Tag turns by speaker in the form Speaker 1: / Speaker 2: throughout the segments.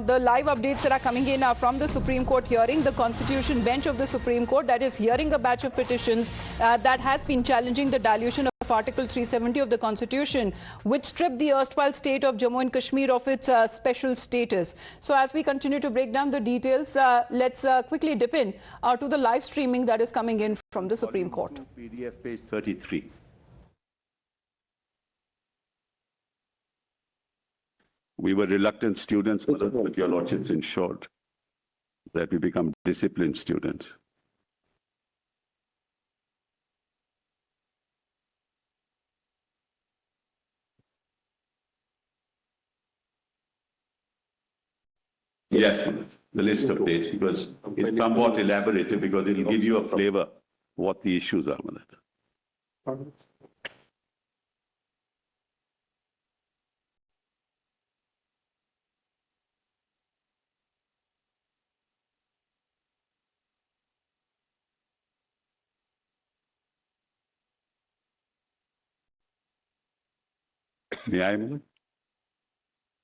Speaker 1: the live updates that are coming in from the Supreme Court hearing. The Constitution Bench of the Supreme Court that is hearing a batch of petitions that has been challenging the dilution of Article 370 of the Constitution, which stripped the erstwhile state of Jammu and Kashmir of its special status. So as we continue to break down the details, let's quickly dip in to the live streaming that is coming in from the Supreme Court.
Speaker 2: PDF page 33. We were reluctant students, but your lordships ensured that we become disciplined students. Yes, the list of dates, because it's somewhat elaborated, because it will give you a flavor what the issues are with it. May I move?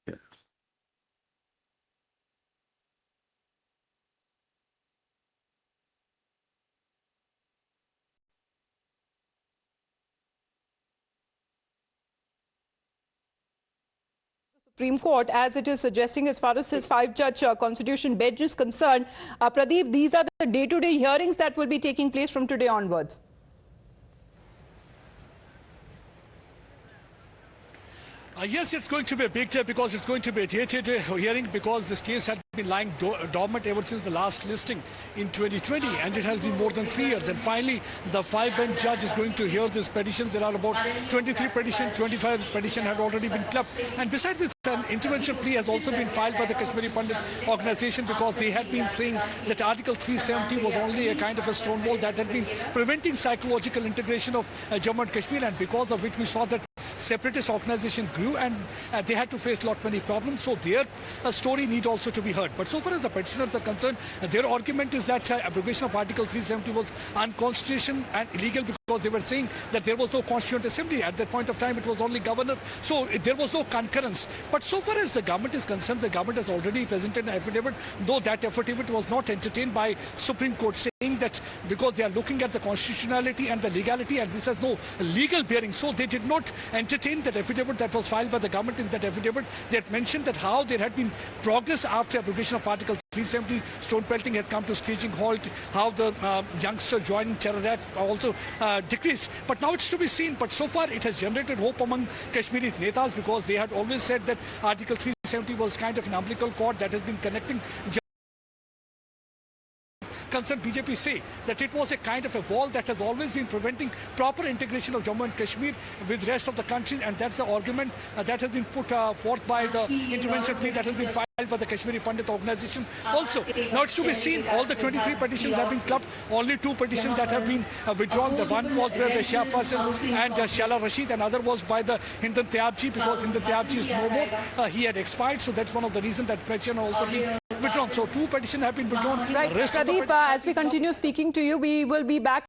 Speaker 2: Yes.
Speaker 1: Supreme Court, as it is suggesting as far as this five-judge Constitution bench is concerned. Pradeep, these are the day-to-day hearings that will be taking place from today onwards.
Speaker 3: Yes, it's going to be a big day because it's going to be a day-to-day hearing, because this case had been lying dormant ever since the last listing in 2020, and it has been more than 3 years. And finally, the five-bench judge is going to hear this petition. There are about 23 petitions, 25 petitions had already been clubbed. And besides this, an intervention plea has also been filed by the Kashmiri Pandit organization, because they had been saying that Article 370 was only a kind of a stonewall that had been preventing psychological integration of Jammu and Kashmir, and because of which we saw that separatist organization grew, and they had to face lot many problems. So their story need also to be heard. But so far as the petitioners are concerned, their argument is that abrogation of Article 370 was unconstitutional and illegal, because they were saying that there was no constituent assembly. At that point of time, it was only governor. So there was no concurrence. But so far as the government is concerned, the government has already presented an affidavit, though that affidavit was not entertained by Supreme Court, saying that because they are looking at the constitutionality and the legality, and this has no legal bearing. So they did not entertain that affidavit that was filed by the government. In that affidavit, they had mentioned that how there had been progress after abrogation of Article 370, stone pelting has come to screeching halt, how the youngster joining terror act also decreased. But now it's to be seen. But so far it has generated hope among Kashmiri netas, because they had always said that Article 370 was kind of an umbilical cord that has been connecting. Concerned BJP say that it was a kind of a wall that has always been preventing proper integration of Jammu and Kashmir with the rest of the country, and that's the argument that has been put forth by the intervention plea that has been filed by the Kashmiri Pandit organization also. Now it's to be seen, all the 23 petitions have been clubbed, only 2 petitions that have been withdrawn. The one was by the Shah Faisal and Shala Rashid, and other was by the Hindan Tyabji, because Hindan Tyabji is no more. He had expired, so that's one of the reasons that petition also been withdrawn. So 2 petitions have been withdrawn.
Speaker 1: Right, Pradeep, as we continue speaking to you, we will be back